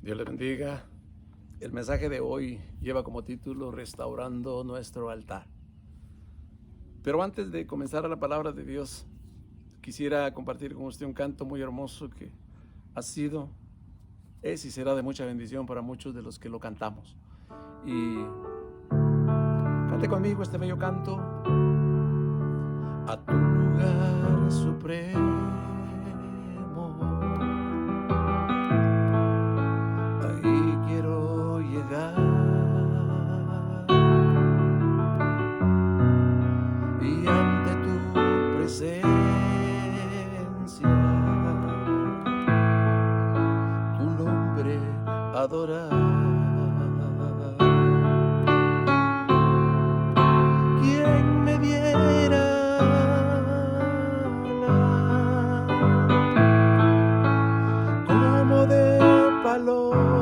Dios le bendiga. El mensaje de hoy lleva como título Restaurando nuestro altar. Pero antes de comenzar a la palabra de Dios, quisiera compartir con usted un canto muy hermoso que ha sido, es y será de mucha bendición para muchos de los que lo cantamos. Y cante conmigo este bello canto. A tu lugar supremo, ahí quiero llegar, y ante tu presencia tu nombre adorar. Quien me viera como de paloma,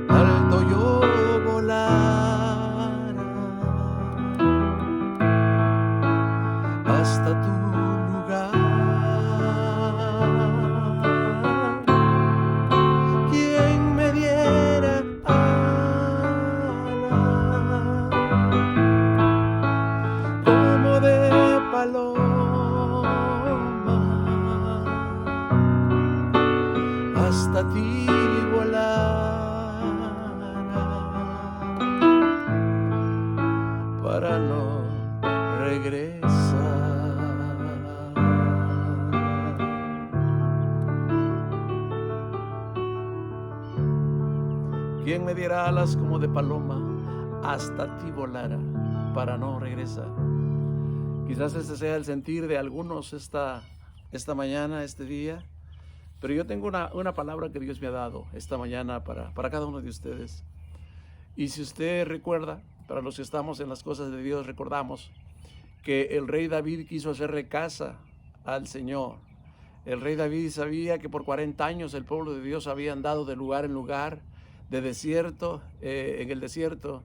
alto yo volara hasta tu lugar. Quien me diera como de paloma, hasta ti volara para no regresar. Quien me diera alas como de paloma, hasta ti volara para no regresar. Quizás ese sea el sentir de algunos esta mañana, este día, pero yo tengo una palabra que Dios me ha dado esta mañana para cada uno de ustedes. Y si usted recuerda, para los que estamos en las cosas de Dios, recordamos que el rey David quiso hacerle casa al Señor. El rey David sabía que por 40 años el pueblo de Dios había andado de lugar en lugar, de desierto, en el desierto,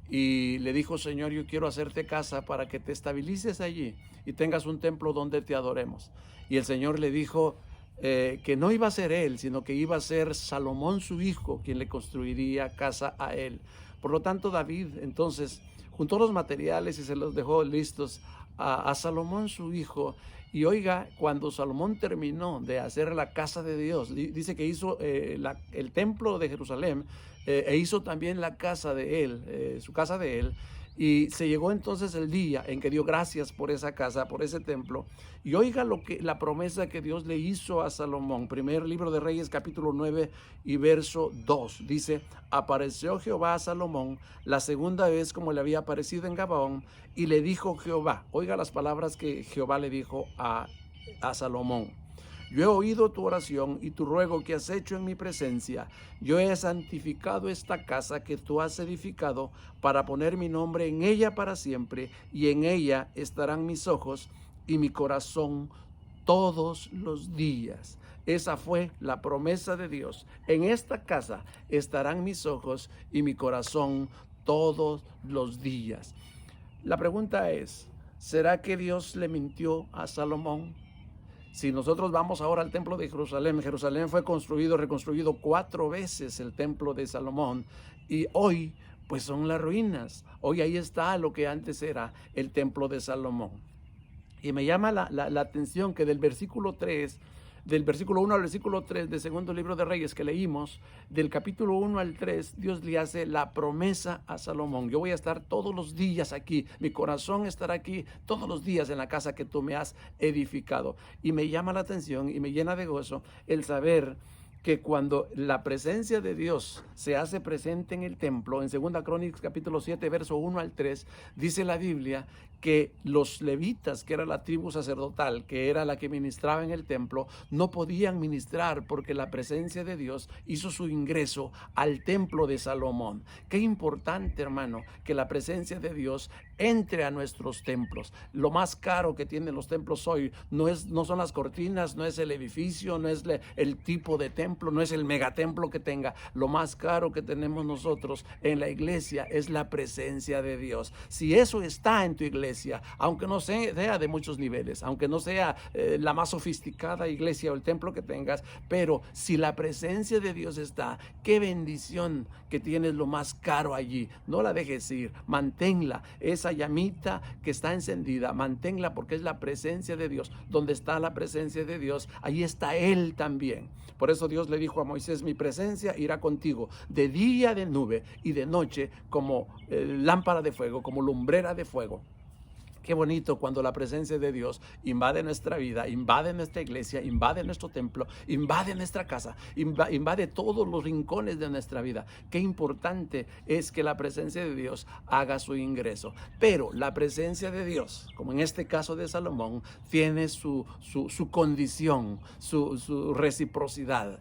y le dijo: Señor, yo quiero hacerte casa para que te estabilices allí y tengas un templo donde te adoremos. Y el Señor le dijo que no iba a ser él, sino que iba a ser Salomón su hijo quien le construiría casa a él. Por lo tanto, David entonces juntó los materiales y se los dejó listos a Salomón su hijo. Y oiga, cuando Salomón terminó de hacer la casa de Dios, dice que hizo el templo de Jerusalén, e hizo también la casa de él, su casa de él. Y se llegó entonces el día en que dio gracias por esa casa, por ese templo. Y oiga la promesa que Dios le hizo a Salomón. Primer libro de Reyes, capítulo 9 y verso 2. Dice: apareció Jehová a Salomón la segunda vez como le había aparecido en Gabaón, y le dijo Jehová. Oiga las palabras que Jehová le dijo a Salomón: yo he oído tu oración y tu ruego que has hecho en mi presencia. Yo he santificado esta casa que tú has edificado para poner mi nombre en ella para siempre, y en ella estarán mis ojos y mi corazón todos los días. Esa fue la promesa de Dios. En esta casa estarán mis ojos y mi corazón todos los días. La pregunta es: ¿será que Dios le mintió a Salomón? Si nosotros vamos ahora al templo de Jerusalén, Jerusalén fue reconstruido 4 veces el templo de Salomón, y hoy pues son las ruinas. Hoy ahí está lo que antes era el templo de Salomón. Y me llama la atención que del versículo 1 al versículo 3 del segundo libro de Reyes que leímos, del capítulo 1 al 3, Dios le hace la promesa a Salomón: yo voy a estar todos los días aquí, mi corazón estará aquí todos los días en la casa que tú me has edificado. Y me llama la atención y me llena de gozo el saber que cuando la presencia de Dios se hace presente en el templo, en 2 Crónicas capítulo 7, verso 1 al 3, dice la Biblia que los levitas, que era la tribu sacerdotal, que era la que ministraba en el templo, no podían ministrar porque la presencia de Dios hizo su ingreso al templo de Salomón. Qué importante, hermano, que la presencia de Dios entre a nuestros templos. Lo más caro que tienen los templos hoy no son las cortinas, no es el edificio, no es el tipo de templo, no es el megatemplo que tenga. Lo más caro que tenemos nosotros en la iglesia es la presencia de Dios. Si eso está en tu iglesia, iglesia, aunque no sea de muchos niveles, aunque no sea la más sofisticada iglesia o el templo que tengas, pero si la presencia de Dios está, qué bendición que tienes lo más caro allí. No la dejes ir, manténla, esa llamita que está encendida, manténla, porque es la presencia de Dios. Donde está la presencia de Dios, ahí está Él también. Por eso Dios le dijo a Moisés: mi presencia irá contigo de día de nube y de noche como lámpara de fuego, como lumbrera de fuego. Qué bonito cuando la presencia de Dios invade nuestra vida, invade nuestra iglesia, invade nuestro templo, invade nuestra casa, invade todos los rincones de nuestra vida. Qué importante es que la presencia de Dios haga su ingreso. Pero la presencia de Dios, como en este caso de Salomón, tiene su condición, su reciprocidad.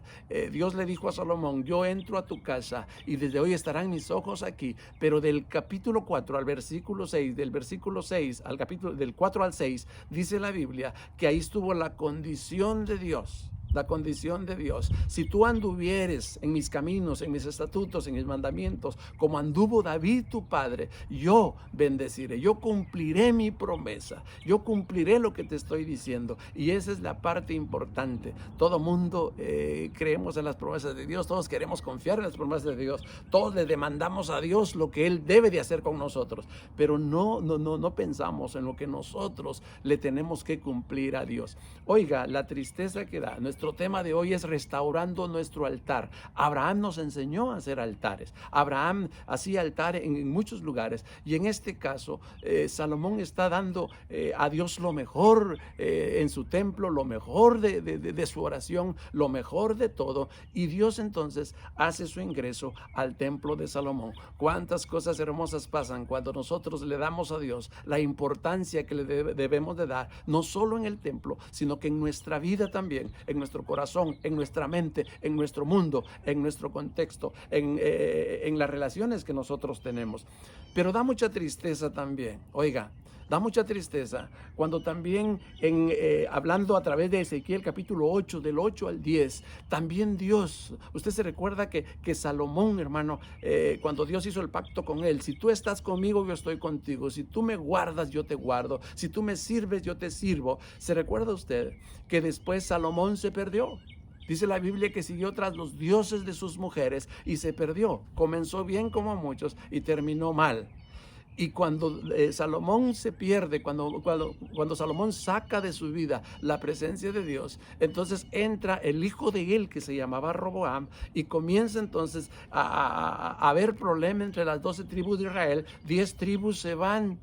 Dios le dijo a Salomón: yo entro a tu casa y desde hoy estarán mis ojos aquí. Pero del capítulo 4 al versículo 6, del versículo 6 al capítulo del 4 al 6, dice la Biblia que ahí estuvo la condición de Dios. La condición de Dios: si tú anduvieres en mis caminos, en mis estatutos, en mis mandamientos, como anduvo David tu padre, yo bendeciré, yo cumpliré mi promesa, yo cumpliré lo que te estoy diciendo. Y esa es la parte importante. Todo mundo creemos en las promesas de Dios, todos queremos confiar en las promesas de Dios, todos le demandamos a Dios lo que Él debe de hacer con nosotros, pero no pensamos en lo que nosotros le tenemos que cumplir a Dios. Oiga, la tristeza que da. Nuestro tema de hoy es restaurando nuestro altar. Abraham nos enseñó a hacer altares. Abraham hacía altares en muchos lugares, y en este caso Salomón está dando a Dios lo mejor en su templo, lo mejor de su oración, lo mejor de todo, y Dios entonces hace su ingreso al templo de Salomón. Cuántas cosas hermosas pasan cuando nosotros le damos a Dios la importancia que le debemos de dar, no solo en el templo, sino que en nuestra vida también, en nuestro corazón, en nuestra mente, en nuestro mundo, en nuestro contexto, en las relaciones que nosotros tenemos. Pero da mucha tristeza también, oiga, da mucha tristeza cuando también hablando a través de Ezequiel capítulo 8, del 8 al 10, también Dios, usted se recuerda que Salomón, hermano, cuando Dios hizo el pacto con él: si tú estás conmigo, yo estoy contigo; si tú me guardas, yo te guardo; si tú me sirves, yo te sirvo. ¿Se recuerda usted que después Salomón se perdió? Dice la Biblia que siguió tras los dioses de sus mujeres y se perdió. Comenzó bien como muchos y terminó mal. Y cuando Salomón se pierde, cuando Salomón saca de su vida la presencia de Dios, entonces entra el hijo de él, que se llamaba Roboam, y comienza entonces a haber problema entre las 12 tribus de Israel. 10 tribus se van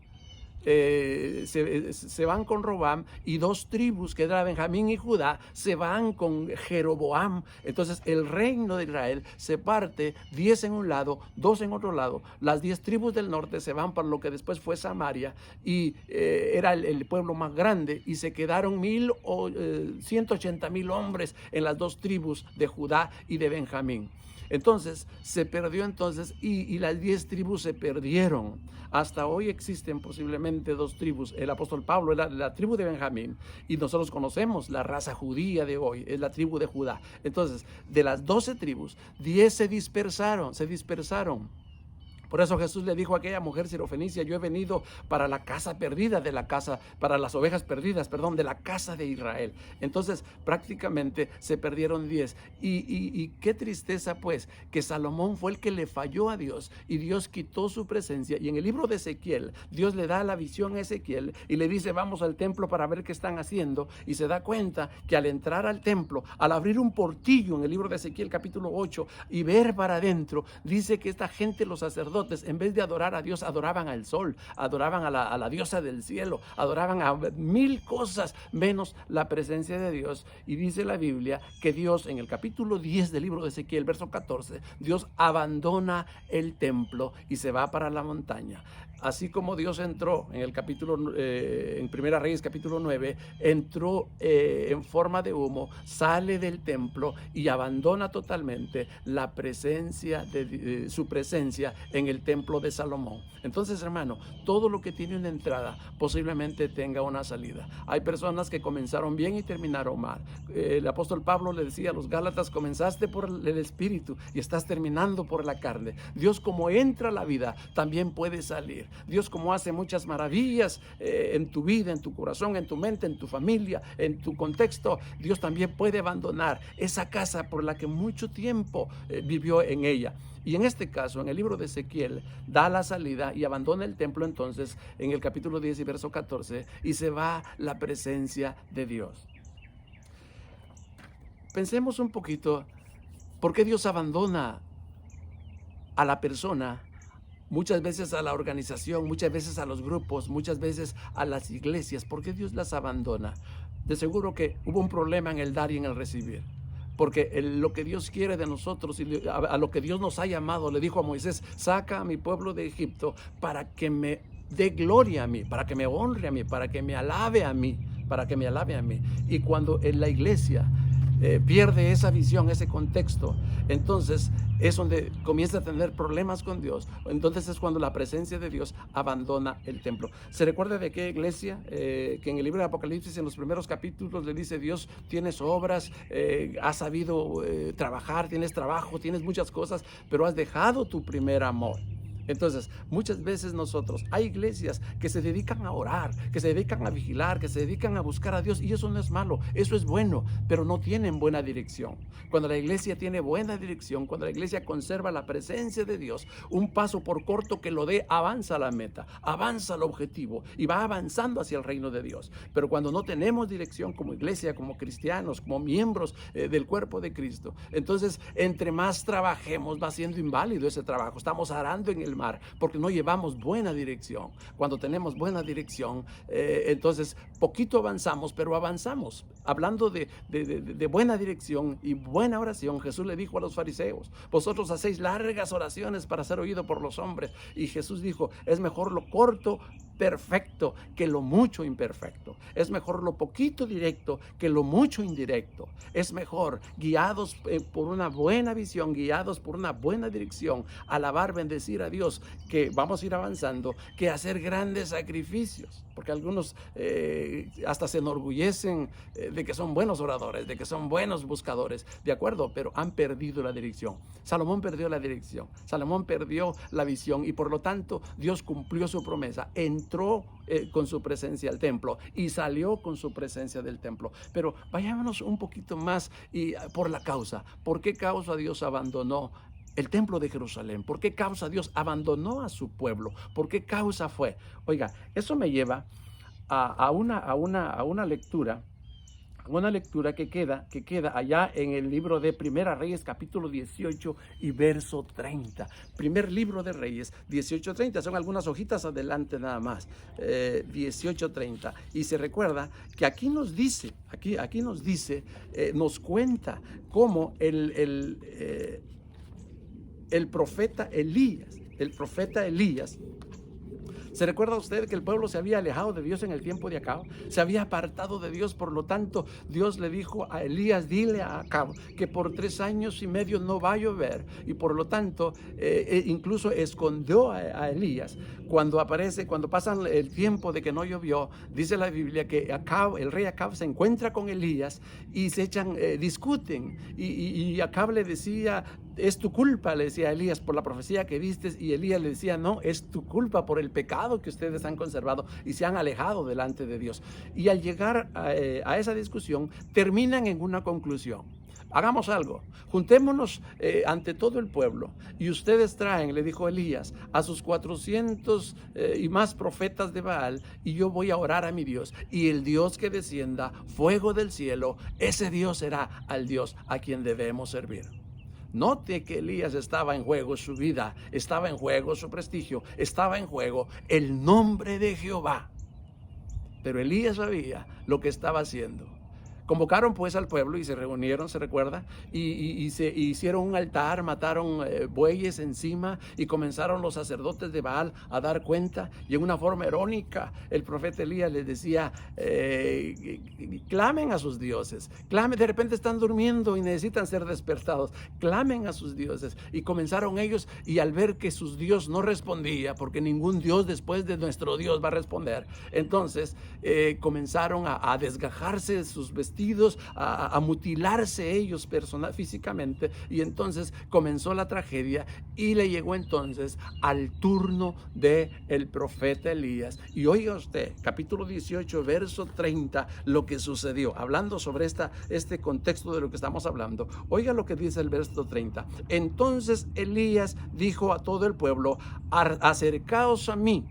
con Roboam, y 2 tribus, que era Benjamín y Judá, se van con Jeroboam. Entonces el reino de Israel se parte, 10 en un lado, 2 en otro lado. Las 10 tribus del norte se van para lo que después fue Samaria, y era el pueblo más grande, y se quedaron 180,000 hombres en las 2 tribus de Judá y de Benjamín. Entonces se perdió y las 10 tribus se perdieron. Hasta hoy existen posiblemente 2 tribus. El apóstol Pablo era la tribu de Benjamín, y nosotros conocemos la raza judía de hoy, es la tribu de Judá. Entonces, de las 12 tribus, 10 se dispersaron. Por eso Jesús le dijo a aquella mujer sirofenicia: yo he venido para la casa perdida para las ovejas perdidas, de la casa de Israel. Entonces prácticamente se perdieron 10. Y qué tristeza pues que Salomón fue el que le falló a Dios, y Dios quitó su presencia. Y en el libro de Ezequiel, Dios le da la visión a Ezequiel y le dice: vamos al templo para ver qué están haciendo. Y se da cuenta que al entrar al templo, al abrir un portillo en el libro de Ezequiel capítulo 8 y ver para adentro, dice que esta gente, los sacerdotes, en vez de adorar a Dios, adoraban al sol, adoraban a la diosa del cielo, adoraban a 1000 cosas menos la presencia de Dios. Y dice la Biblia que Dios, en el capítulo 10 del libro de Ezequiel, verso 14, Dios abandona el templo y se va para la montaña. Así como Dios entró en el capítulo, en Primera Reyes capítulo 9, entró en forma de humo, sale del templo y abandona totalmente la presencia su presencia en el templo de Salomón. Entonces, hermano, todo lo que tiene una entrada posiblemente tenga una salida. Hay personas que comenzaron bien y terminaron mal. El apóstol Pablo le decía a los Gálatas: comenzaste por el espíritu y estás terminando por la carne. Dios, como entra a la vida, también puede salir. Dios, como hace muchas maravillas en tu vida, en tu corazón, en tu mente, en tu familia, en tu contexto, Dios también puede abandonar esa casa por la que mucho tiempo vivió en ella. Y en este caso, en el libro de Ezequiel, da la salida y abandona el templo entonces en el capítulo 10 y verso 14, y se va la presencia de Dios. Pensemos un poquito, ¿por qué Dios abandona a la persona? Muchas veces a la organización, muchas veces a los grupos, muchas veces a las iglesias. ¿Por qué Dios las abandona? De seguro que hubo un problema en el dar y en el recibir. Porque lo que Dios quiere de nosotros y a lo que Dios nos ha llamado, le dijo a Moisés: saca a mi pueblo de Egipto para que me dé gloria a mí, para que me honre a mí, para que me alabe a mí, para que me alabe a mí. Y cuando en la iglesia pierde esa visión, ese contexto, entonces es donde comienza a tener problemas con Dios. Entonces es cuando la presencia de Dios abandona el templo. ¿Se recuerda de qué iglesia? Que en el libro de Apocalipsis, en los primeros capítulos, le dice Dios: tienes obras, has sabido trabajar, tienes trabajo, tienes muchas cosas, pero has dejado tu primer amor. Entonces, muchas veces nosotros, hay iglesias que se dedican a orar, que se dedican a vigilar, que se dedican a buscar a Dios, y eso no es malo, eso es bueno, pero no tienen buena dirección. Cuando la iglesia tiene buena dirección, cuando la iglesia conserva la presencia de Dios, un paso por corto que lo dé, avanza a la meta, avanza al objetivo y va avanzando hacia el reino de Dios. Pero cuando no tenemos dirección como iglesia, como cristianos, como miembros del cuerpo de Cristo, entonces entre más trabajemos va siendo inválido ese trabajo. Estamos arando en el mar porque no llevamos buena dirección. Cuando tenemos buena dirección, entonces poquito avanzamos, pero avanzamos. Hablando de buena dirección y buena oración, Jesús le dijo a los fariseos: vosotros hacéis largas oraciones para ser oído por los hombres. Y Jesús dijo: es mejor lo corto perfecto que lo mucho imperfecto. Es mejor lo poquito directo que lo mucho indirecto. Es mejor, guiados por una buena visión, guiados por una buena dirección, alabar, bendecir a Dios, que vamos a ir avanzando, que hacer grandes sacrificios. Porque algunos hasta se enorgullecen de que son buenos oradores, de que son buenos buscadores, de acuerdo, pero han perdido la dirección. Salomón perdió la dirección, Salomón perdió la visión, y por lo tanto Dios cumplió su promesa. Entró con su presencia al templo y salió con su presencia del templo. Pero vayámonos un poquito más y por la causa. ¿Por qué causa Dios abandonó el templo de Jerusalén? ¿Por qué causa Dios abandonó a su pueblo? ¿Por qué causa fue? Oiga, eso me lleva a una lectura. Una lectura que queda allá en el libro de Primera Reyes, capítulo 18 y verso 30. Primer libro de Reyes, 18:30. Son algunas hojitas adelante nada más. 18:30. Y se recuerda que aquí nos dice, nos cuenta cómo el profeta Elías. ¿Se recuerda usted que el pueblo se había alejado de Dios en el tiempo de Acab? Se había apartado de Dios, por lo tanto, Dios le dijo a Elías: dile a Acab que por 3 años y medio no va a llover, y por lo tanto, incluso escondió a Elías. Cuando pasan el tiempo de que no llovió, dice la Biblia que Acab, el rey Acab, se encuentra con Elías y se discuten, y Acab le decía: es tu culpa, le decía a Elías, por la profecía que viste, y Elías le decía: no, es tu culpa por el pecado que ustedes han conservado y se han alejado delante de Dios. Y al llegar a esa discusión, terminan en una conclusión: hagamos algo, juntémonos ante todo el pueblo, y ustedes traen, le dijo Elías, a sus 400 y más profetas de Baal, y yo voy a orar a mi Dios, y el Dios que descienda fuego del cielo, ese Dios será al Dios a quien debemos servir. Note que Elías estaba en juego su vida, estaba en juego su prestigio, estaba en juego el nombre de Jehová. Pero Elías sabía lo que estaba haciendo. Convocaron pues al pueblo y se reunieron, se recuerda, y se hicieron un altar, mataron bueyes encima, y comenzaron los sacerdotes de Baal a dar cuenta, y en una forma irónica el profeta Elías les decía: clamen a sus dioses, clamen, de repente están durmiendo y necesitan ser despertados, clamen a sus dioses. Y comenzaron ellos, y al ver que sus Dios no respondía, porque ningún Dios después de nuestro Dios va a responder, entonces comenzaron a desgajarse sus vestidos, vestidos, a mutilarse ellos físicamente, y entonces comenzó la tragedia y le llegó entonces al turno del profeta Elías. Y oiga usted, capítulo 18, verso 30, lo que sucedió, hablando sobre este contexto de lo que estamos hablando. Oiga lo que dice el verso 30. Entonces Elías dijo a todo el pueblo: acercaos a mí.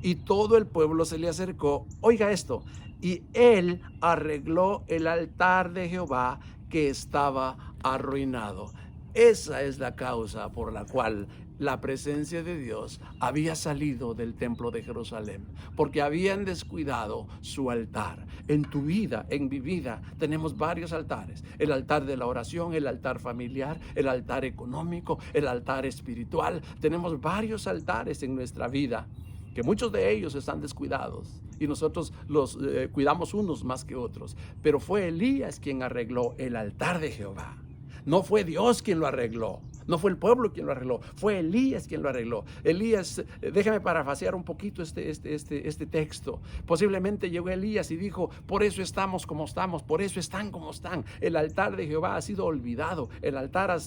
Y todo el pueblo se le acercó. Oiga esto. Y él arregló el altar de Jehová que estaba arruinado. Esa es la causa por la cual la presencia de Dios había salido del templo de Jerusalén, porque habían descuidado su altar. En tu vida, en mi vida, tenemos varios altares: el altar de la oración, el altar familiar, el altar económico, el altar espiritual. Tenemos varios altares en nuestra vida, que muchos de ellos están descuidados y nosotros los cuidamos unos más que otros. Pero fue Elías quien arregló el altar de Jehová. No fue Dios quien lo arregló, no fue el pueblo quien lo arregló, fue Elías quien lo arregló. Elías, déjame parafrasear un poquito este texto. Posiblemente llegó Elías y dijo: por eso estamos como estamos, por eso están como están. El altar de Jehová ha sido olvidado, el altar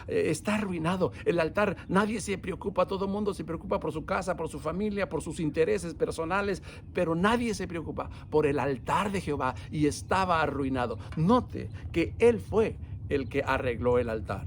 está arruinado. El altar, nadie se preocupa, todo el mundo se preocupa por su casa, por su familia, por sus intereses personales, pero nadie se preocupa por el altar de Jehová, y estaba arruinado. Note que él fue el que arregló el altar.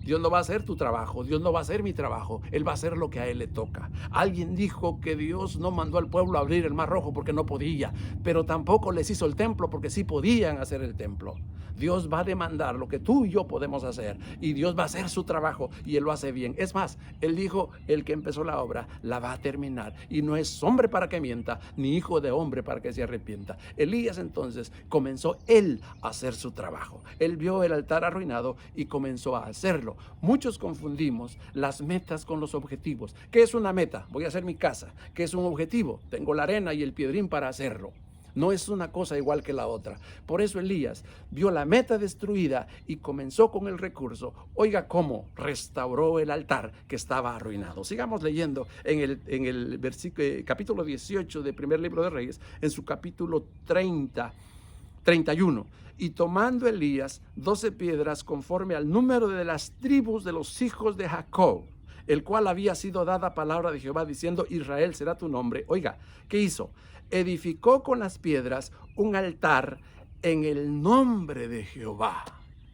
Dios no va a hacer tu trabajo, Dios no va a hacer mi trabajo, Él va a hacer lo que a Él le toca. Alguien dijo que Dios no mandó al pueblo a abrir el mar rojo porque no podía, pero tampoco les hizo el templo porque sí podían hacer el templo. Dios va a demandar lo que tú y yo podemos hacer, y Dios va a hacer su trabajo, y Él lo hace bien. Es más, Él dijo: el que empezó la obra la va a terminar, y no es hombre para que mienta, ni hijo de hombre para que se arrepienta. Elías entonces comenzó él a hacer su trabajo. Él vio el altar arruinado y comenzó a hacerlo. Muchos confundimos las metas con los objetivos. ¿Qué es una meta? Voy a hacer mi casa. ¿Qué es un objetivo? Tengo la arena y el piedrín para hacerlo. No es una cosa igual que la otra. Por eso Elías vio la meta destruida y comenzó con el recurso. Oiga cómo restauró el altar que estaba arruinado. Sigamos leyendo en el capítulo 18 del primer libro de Reyes, en su capítulo 31. Y tomando Elías 12 piedras conforme al número de las tribus de los hijos de Jacob, el cual había sido dada palabra de Jehová diciendo: Israel será tu nombre. Oiga, ¿qué hizo? Edificó con las piedras un altar en el nombre de Jehová.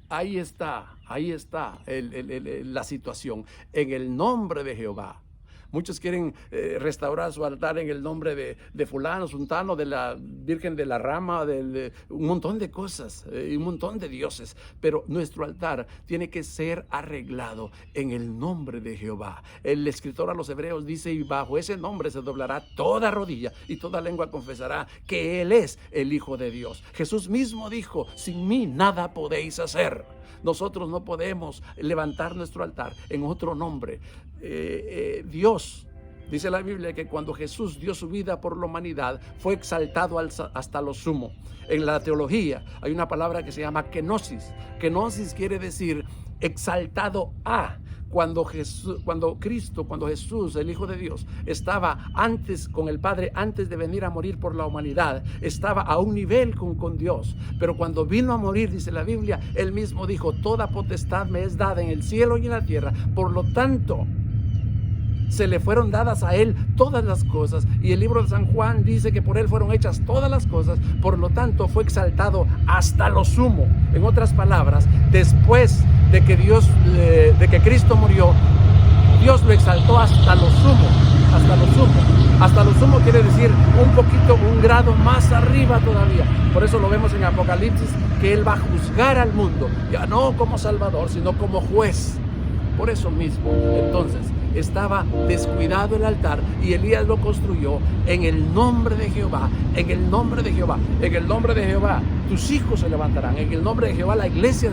Ahí está la situación, en el nombre de Jehová. Muchos quieren restaurar su altar en el nombre de fulano, sultano, de la Virgen de la Rama, de un montón de cosas, un montón de dioses. Pero nuestro altar tiene que ser arreglado en el nombre de Jehová. El escritor a los Hebreos dice: y bajo ese nombre se doblará toda rodilla y toda lengua confesará que Él es el Hijo de Dios. Jesús mismo dijo: sin mí nada podéis hacer. Nosotros no podemos levantar nuestro altar en otro nombre. Dios, dice la Biblia, que cuando Jesús dio su vida por la humanidad, fue exaltado hasta lo sumo. En la teología hay una palabra que se llama kenosis. Kenosis quiere decir exaltado a. Cuando Jesús, el Hijo de Dios, estaba antes con el Padre, antes de venir a morir por la humanidad, estaba a un nivel con Dios. Pero cuando vino a morir, dice la Biblia, Él mismo dijo: toda potestad me es dada en el cielo y en la tierra. Por lo tanto, se le fueron dadas a Él todas las cosas, y el libro de San Juan dice que por Él fueron hechas todas las cosas. Por lo tanto, fue exaltado hasta lo sumo. En otras palabras, después de que Cristo murió, Dios lo exaltó hasta lo sumo. Hasta lo sumo quiere decir un grado más arriba todavía. Por eso lo vemos en Apocalipsis, que Él va a juzgar al mundo, ya no como Salvador, sino como juez. Por eso mismo, entonces, estaba descuidado el altar, y Elías lo construyó en el nombre de Jehová, en el nombre de Jehová, en el nombre de Jehová. Tus hijos se levantarán, en el nombre de Jehová la iglesia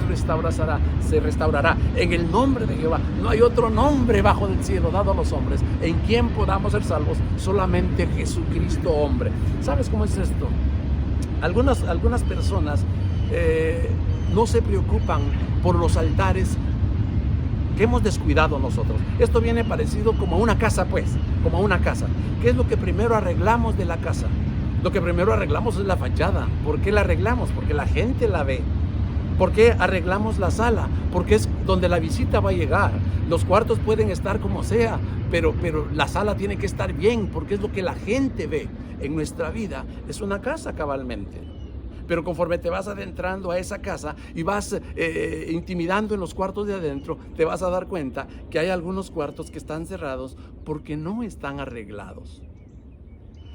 se restaurará, en el nombre de Jehová. No hay otro nombre bajo del cielo dado a los hombres en quien podamos ser salvos, solamente Jesucristo hombre. ¿Sabes cómo es esto? Algunas personas no se preocupan por los altares que hemos descuidado nosotros. Esto viene parecido como a una casa, pues, como a una casa. ¿Qué es lo que primero arreglamos de la casa? Lo que primero arreglamos es la fachada. ¿Por qué la arreglamos? Porque la gente la ve. ¿Por qué arreglamos la sala? Porque es donde la visita va a llegar. Los cuartos pueden estar como sea, pero la sala tiene que estar bien, porque es lo que la gente ve. En nuestra vida es una casa cabalmente. Pero conforme te vas adentrando a esa casa y vas intimidando en los cuartos de adentro, te vas a dar cuenta que hay algunos cuartos que están cerrados porque no están arreglados.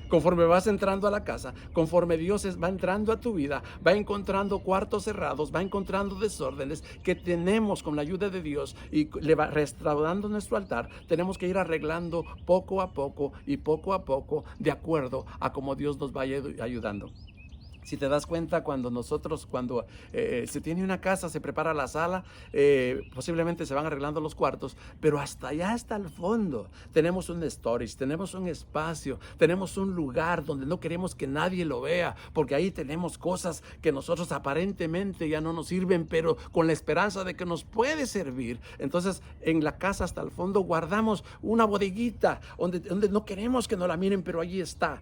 Conforme vas entrando a la casa, conforme Dios va entrando a tu vida, va encontrando cuartos cerrados, va encontrando desórdenes que tenemos con la ayuda de Dios y le va restaurando nuestro altar. Tenemos que ir arreglando poco a poco y poco a poco de acuerdo a cómo Dios nos vaya ayudando. Si te das cuenta, cuando se tiene una casa, se prepara la sala, posiblemente se van arreglando los cuartos, pero hasta allá, hasta el fondo, tenemos un storage, tenemos un espacio, tenemos un lugar donde no queremos que nadie lo vea, porque ahí tenemos cosas que nosotros aparentemente ya no nos sirven, pero con la esperanza de que nos puede servir. Entonces, en la casa hasta el fondo guardamos una bodeguita donde no queremos que nos la miren, pero allí está.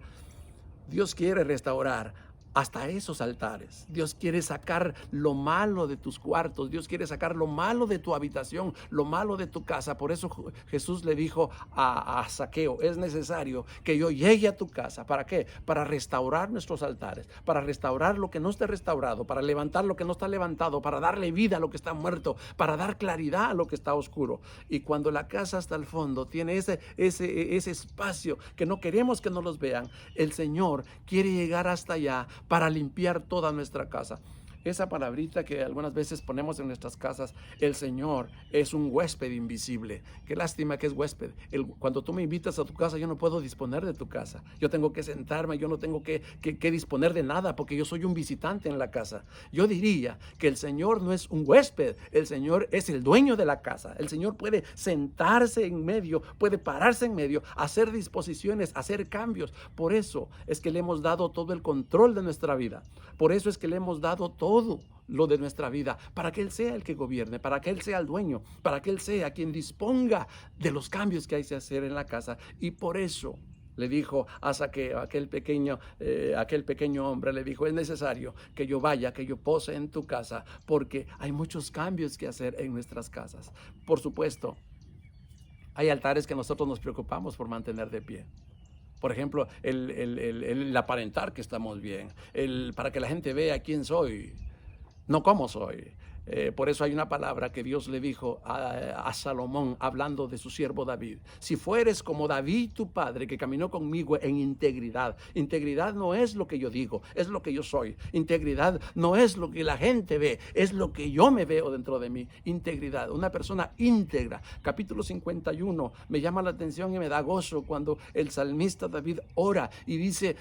Dios quiere restaurar hasta esos altares. Dios quiere sacar lo malo de tus cuartos. Dios quiere sacar lo malo de tu habitación, lo malo de tu casa. Por eso Jesús le dijo a Zaqueo: es necesario que yo llegue a tu casa. ¿Para qué? Para restaurar nuestros altares, para restaurar lo que no esté restaurado, para levantar lo que no está levantado, para darle vida a lo que está muerto, para dar claridad a lo que está oscuro. Y cuando la casa hasta el fondo tiene ese espacio que no queremos que nos los vean, el Señor quiere llegar hasta allá para limpiar toda nuestra casa. Esa palabrita que algunas veces ponemos en nuestras casas, el Señor es un huésped invisible. Qué lástima que es huésped. Cuando tú me invitas a tu casa, yo no puedo disponer de tu casa. Yo tengo que sentarme, yo no tengo que disponer de nada, porque yo soy un visitante en la casa. Yo diría que el Señor no es un huésped, el Señor es el dueño de la casa. El Señor puede sentarse en medio, puede pararse en medio, hacer disposiciones, hacer cambios. Por eso es que le hemos dado todo el control de nuestra vida. Por eso es que le hemos dado todo lo de nuestra vida, para que Él sea el que gobierne, para que Él sea el dueño, para que Él sea quien disponga de los cambios que hay que hacer en la casa. Y por eso le dijo a Zaqueo, aquel pequeño hombre, le dijo: es necesario que yo vaya, que yo pose en tu casa, porque hay muchos cambios que hacer en nuestras casas. Por supuesto, hay altares que nosotros nos preocupamos por mantener de pie. Por ejemplo, el aparentar que estamos bien, para que la gente vea quién soy, no cómo soy. Por eso hay una palabra que Dios le dijo a Salomón, hablando de su siervo David: si fueres como David tu padre, que caminó conmigo en integridad. Integridad no es lo que yo digo, es lo que yo soy. Integridad no es lo que la gente ve, es lo que yo me veo dentro de mí. Integridad, una persona íntegra. Capítulo 51, me llama la atención y me da gozo cuando el salmista David ora y dice: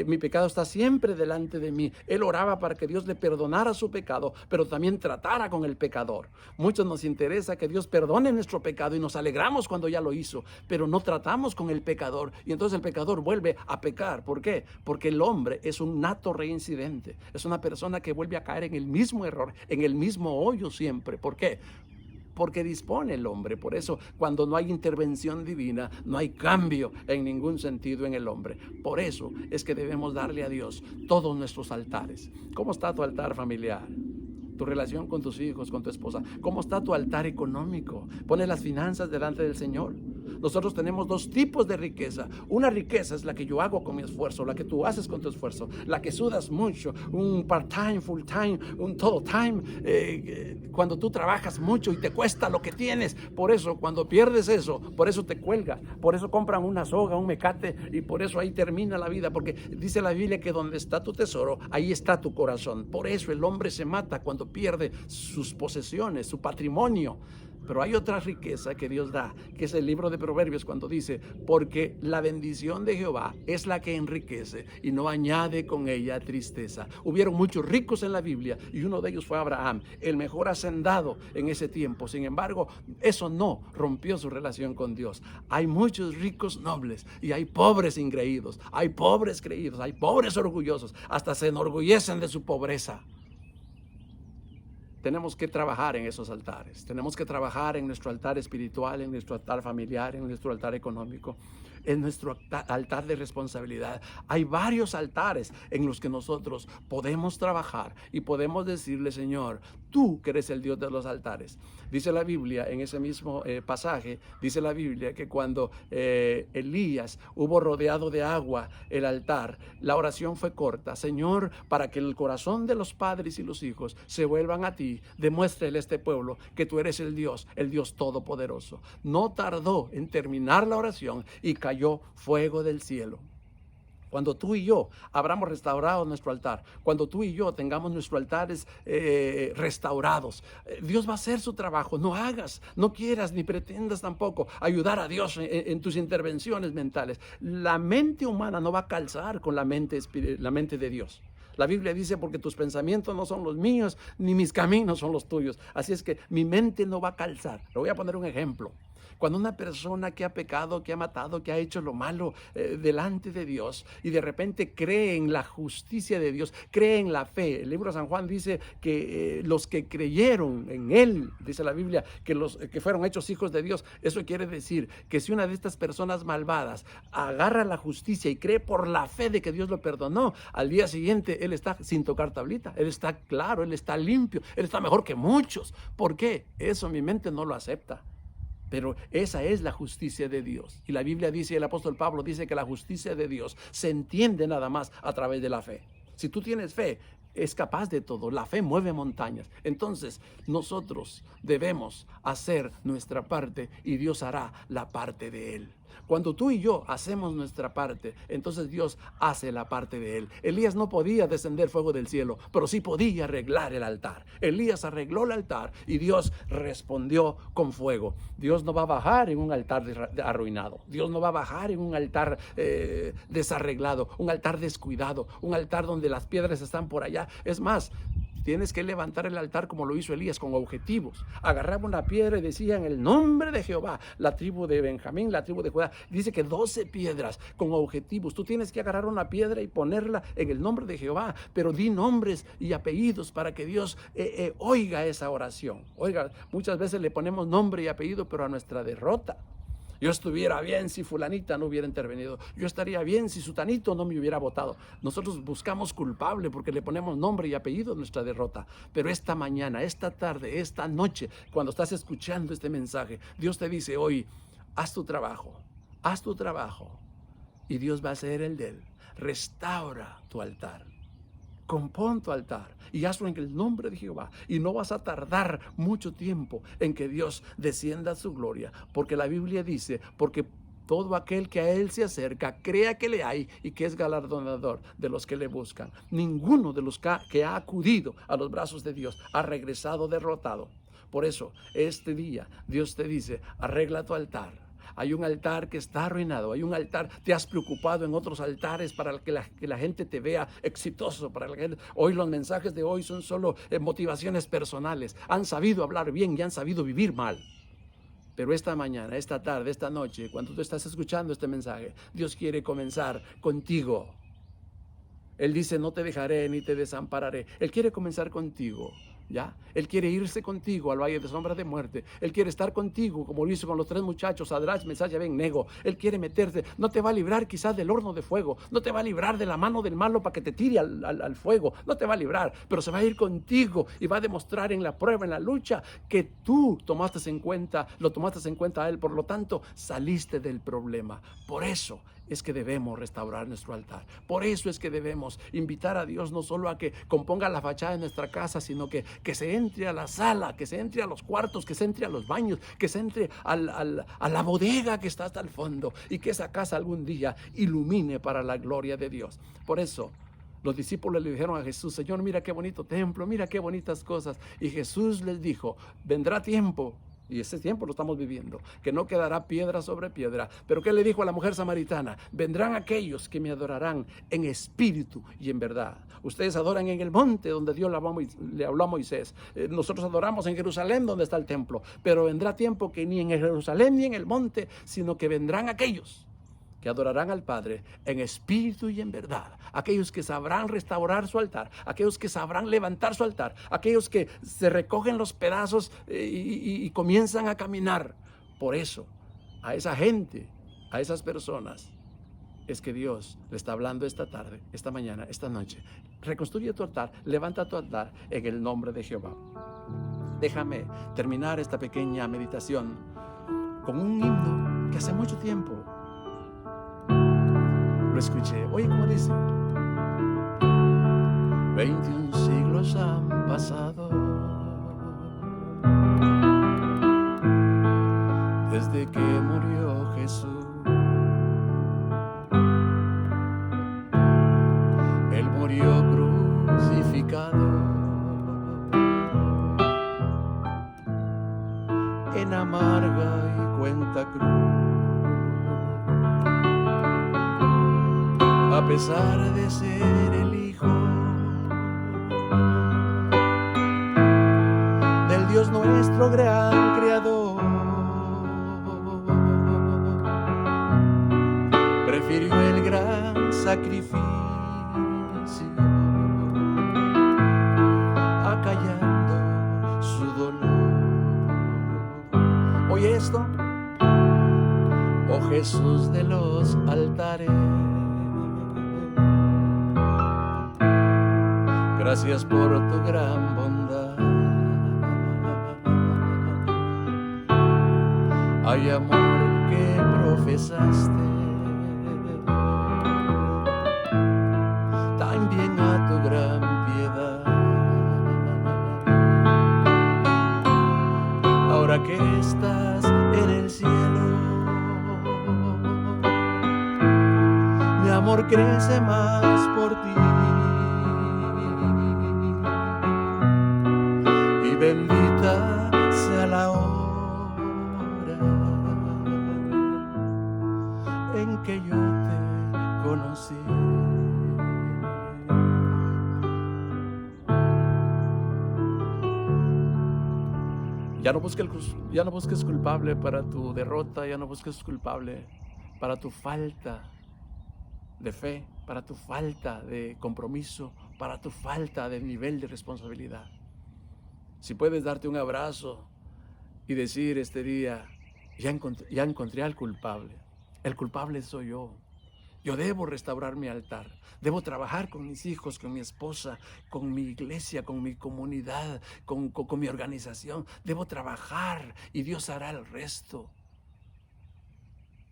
mi pecado está siempre delante de mí. Él oraba para que Dios le perdonara su pecado, pero también tratara con el pecador. Muchos nos interesa que Dios perdone nuestro pecado y nos alegramos cuando ya lo hizo, pero no tratamos con el pecador, y entonces el pecador vuelve a pecar. ¿Por qué? Porque el hombre es un nato reincidente, es una persona que vuelve a caer en el mismo error, en el mismo hoyo siempre. ¿Por qué? Porque dispone el hombre. Por eso, cuando no hay intervención divina, no hay cambio en ningún sentido en el hombre. Por eso es que debemos darle a Dios todos nuestros altares. ¿Cómo está tu altar familiar? Tu relación con tus hijos, con tu esposa. ¿Cómo está tu altar económico? Pone las finanzas delante del Señor. Nosotros tenemos dos tipos de riqueza. Una riqueza es la que yo hago con mi esfuerzo, la que tú haces con tu esfuerzo, la que sudas mucho, un part-time, full-time, un todo-time, cuando tú trabajas mucho y te cuesta lo que tienes. Por eso, cuando pierdes eso, por eso te cuelgas, por eso compran una soga, un mecate, y por eso ahí termina la vida, porque dice la Biblia que donde está tu tesoro, ahí está tu corazón. Por eso el hombre se mata cuando pierde sus posesiones, su patrimonio. Pero hay otra riqueza que Dios da, que es el libro de Proverbios, cuando dice: porque la bendición de Jehová es la que enriquece y no añade con ella tristeza. Hubieron muchos ricos en la Biblia y uno de ellos fue Abraham, el mejor hacendado en ese tiempo. Sin embargo, eso no rompió su relación con Dios. Hay muchos ricos nobles y hay pobres ingreídos, hay pobres creídos, hay pobres orgullosos, hasta se enorgullecen de su pobreza. Tenemos que trabajar en esos altares. Tenemos que trabajar en nuestro altar espiritual, en nuestro altar familiar, en nuestro altar económico. es nuestro altar de responsabilidad. Hay varios altares en los que nosotros podemos trabajar y podemos decirle: Señor, tú que eres el Dios de los altares. Dice la Biblia, en ese mismo pasaje, dice la Biblia que cuando Elías hubo rodeado de agua el altar, la oración fue corta: Señor, para que el corazón de los padres y los hijos se vuelvan a ti, demuéstrele a este pueblo que tú eres el Dios todopoderoso. No tardó en terminar la oración y cayó fuego del cielo. Cuando tú y yo habramos restaurado nuestro altar, cuando tú y yo tengamos nuestros altares restaurados, Dios va a hacer su trabajo. No quieras ni pretendas tampoco ayudar a Dios en tus intervenciones mentales. La mente humana no va a calzar con la mente de Dios. La Biblia dice: porque tus pensamientos no son los míos, ni mis caminos son los tuyos. Así es que mi mente no va a calzar. Le voy a poner un ejemplo. Cuando una persona que ha pecado, que ha matado, que ha hecho lo malo delante de Dios, y de repente cree en la justicia de Dios, cree en la fe. El libro de San Juan dice que los que creyeron en Él, dice la Biblia, que los que fueron hechos hijos de Dios. Eso quiere decir que si una de estas personas malvadas agarra la justicia y cree por la fe de que Dios lo perdonó, al día siguiente él está sin tocar tablita. Él está claro, él está limpio, él está mejor que muchos. ¿Por qué? Eso mi mente no lo acepta. Pero esa es la justicia de Dios. Y la Biblia dice, el apóstol Pablo dice que la justicia de Dios se entiende nada más a través de la fe. Si tú tienes fe, es capaz de todo. La fe mueve montañas. Entonces, nosotros debemos hacer nuestra parte y Dios hará la parte de Él. Cuando tú y yo hacemos nuestra parte, entonces Dios hace la parte de Él. Elías no podía descender fuego del cielo, pero sí podía arreglar el altar. Elías arregló el altar y Dios respondió con fuego. Dios no va a bajar en un altar arruinado. Dios no va a bajar en un altar desarreglado, un altar descuidado, un altar donde las piedras están por allá. Es más, tienes que levantar el altar como lo hizo Elías, con objetivos. Agarraba una piedra y decía: en el nombre de Jehová. La tribu de Benjamín, la tribu de Judá, dice que 12 piedras con objetivos. Tú tienes que agarrar una piedra y ponerla en el nombre de Jehová, pero di nombres y apellidos para que Dios oiga esa oración. Oiga, muchas veces le ponemos nombre y apellido, pero a nuestra derrota. Yo estuviera bien si fulanita no hubiera intervenido. Yo estaría bien si sutanito no me hubiera votado. Nosotros buscamos culpable porque le ponemos nombre y apellido a nuestra derrota. Pero esta mañana, esta tarde, esta noche, cuando estás escuchando este mensaje, Dios te dice hoy: haz tu trabajo y Dios va a hacer el de Él. Restaura tu altar. Compón tu altar y hazlo en el nombre de Jehová, y no vas a tardar mucho tiempo en que Dios descienda a su gloria, porque la Biblia dice: porque todo aquel que a Él se acerca, crea que le hay y que es galardonador de los que le buscan. Ninguno de los que ha acudido a los brazos de Dios ha regresado derrotado. Por eso, este día Dios te dice: arregla tu altar. Hay un altar que está arruinado, hay un altar, te has preocupado en otros altares para que la gente te vea exitoso. Hoy los mensajes de hoy son solo motivaciones personales. Han sabido hablar bien y han sabido vivir mal. Pero esta mañana, esta tarde, esta noche, cuando tú estás escuchando este mensaje, Dios quiere comenzar contigo. Él dice: no te dejaré ni te desampararé. Él quiere comenzar contigo. ¿Ya? Él quiere irse contigo al valle de sombra de muerte. Él quiere estar contigo como lo hizo con los 3 muchachos, Sadrach, Mesach y Abed-nego. Él quiere meterte. No te va a librar quizás del horno de fuego, no te va a librar de la mano del malo para que te tire al fuego, no te va a librar, pero se va a ir contigo y va a demostrar en la prueba, en la lucha, que tú lo tomaste en cuenta a Él. Por lo tanto, saliste del problema. Por eso es que debemos restaurar nuestro altar. Por eso es que debemos invitar a Dios no solo a que componga la fachada de nuestra casa, sino que se entre a la sala, que se entre a los cuartos, que se entre a los baños, que se entre a la bodega que está hasta el fondo, y que esa casa algún día ilumine para la gloria de Dios. Por eso los discípulos le dijeron a Jesús: Señor, mira qué bonito templo, mira qué bonitas cosas. Y Jesús les dijo: vendrá tiempo, y ese tiempo lo estamos viviendo, que no quedará piedra sobre piedra. Pero ¿qué le dijo a la mujer samaritana? Vendrán aquellos que me adorarán en espíritu y en verdad. Ustedes adoran en el monte donde Dios le habló a Moisés. Nosotros adoramos en Jerusalén donde está el templo. Pero vendrá tiempo que ni en Jerusalén ni en el monte, sino que vendrán aquellos que adorarán al Padre en espíritu y en verdad. Aquellos que sabrán restaurar su altar, aquellos que sabrán levantar su altar, aquellos que se recogen los pedazos y comienzan a caminar. Por eso, a esa gente A esas personas es que Dios le está hablando esta tarde, esta mañana, esta noche. Reconstruye tu altar, levanta tu altar en el nombre de Jehová. Déjame terminar esta pequeña meditación con un himno que hace mucho tiempo lo escuché. Oye, ¿cómo dice? 21 siglos han pasado desde que murió Jesús. Él murió crucificado en amarga y cuenta cruz. A pesar de ser el Hijo del Dios nuestro gran Creador, prefirió el gran sacrificio acallando su dolor. Oye esto, oh Jesús de los altares, gracias por tu gran bondad. Hay amor que profesaste, también a tu gran piedad. Ahora que estás en el cielo, mi amor crece más por ti. Y bendita sea la hora en que yo te conocí. Ya no busques culpable para tu derrota, ya no busques culpable para tu falta de fe, para tu falta de compromiso, para tu falta de nivel de responsabilidad. Si puedes darte un abrazo y decir este día, ya encontré al culpable. El culpable soy yo. Yo debo restaurar mi altar. Debo trabajar con mis hijos, con mi esposa, con mi iglesia, con mi comunidad, con mi organización. Debo trabajar y Dios hará el resto.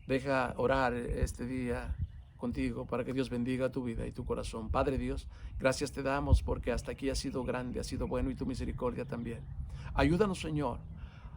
Deja orar este día contigo para que Dios bendiga tu vida y tu corazón. Padre Dios, gracias te damos porque hasta aquí has sido grande, has sido bueno y tu misericordia también. Ayúdanos, Señor,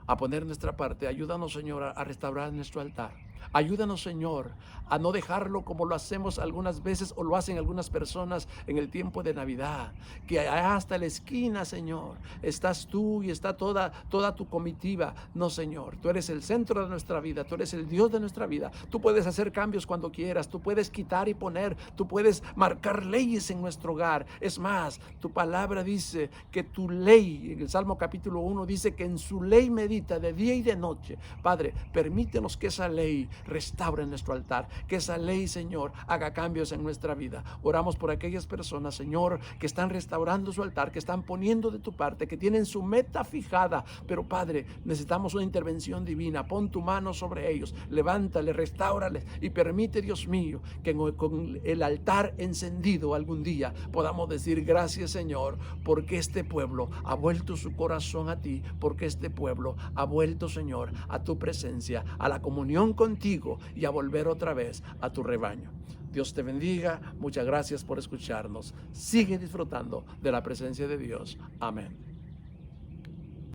a poner nuestra parte. Ayúdanos, Señor, a restaurar nuestro altar. Ayúdanos, Señor, a no dejarlo como lo hacemos algunas veces o lo hacen algunas personas en el tiempo de Navidad, que hasta la esquina, Señor, estás tú y está toda tu comitiva. No, Señor, tú eres el centro de nuestra vida, tú eres el Dios de nuestra vida. Tú puedes hacer cambios cuando quieras, tú puedes quitar y poner, tú puedes marcar leyes en nuestro hogar. Es más, tu palabra dice que tu ley, en el Salmo capítulo 1, dice que en su ley medita de día y de noche. Padre, permítenos que esa ley restaure nuestro altar, que esa ley, Señor, haga cambios en nuestra vida. Oramos por aquellas personas, Señor, que están restaurando su altar, que están poniendo de tu parte, que tienen su meta fijada, pero Padre, necesitamos una intervención divina. Pon tu mano sobre ellos, levántales, restáurales y permite, Dios mío, que con el altar encendido algún día podamos decir gracias, Señor, porque este pueblo ha vuelto su corazón a ti, porque este pueblo ha vuelto, Señor, a tu presencia, a la comunión contigo y a volver otra vez a tu rebaño. Dios te bendiga. Muchas gracias por escucharnos. Sigue disfrutando de la presencia de Dios. Amén.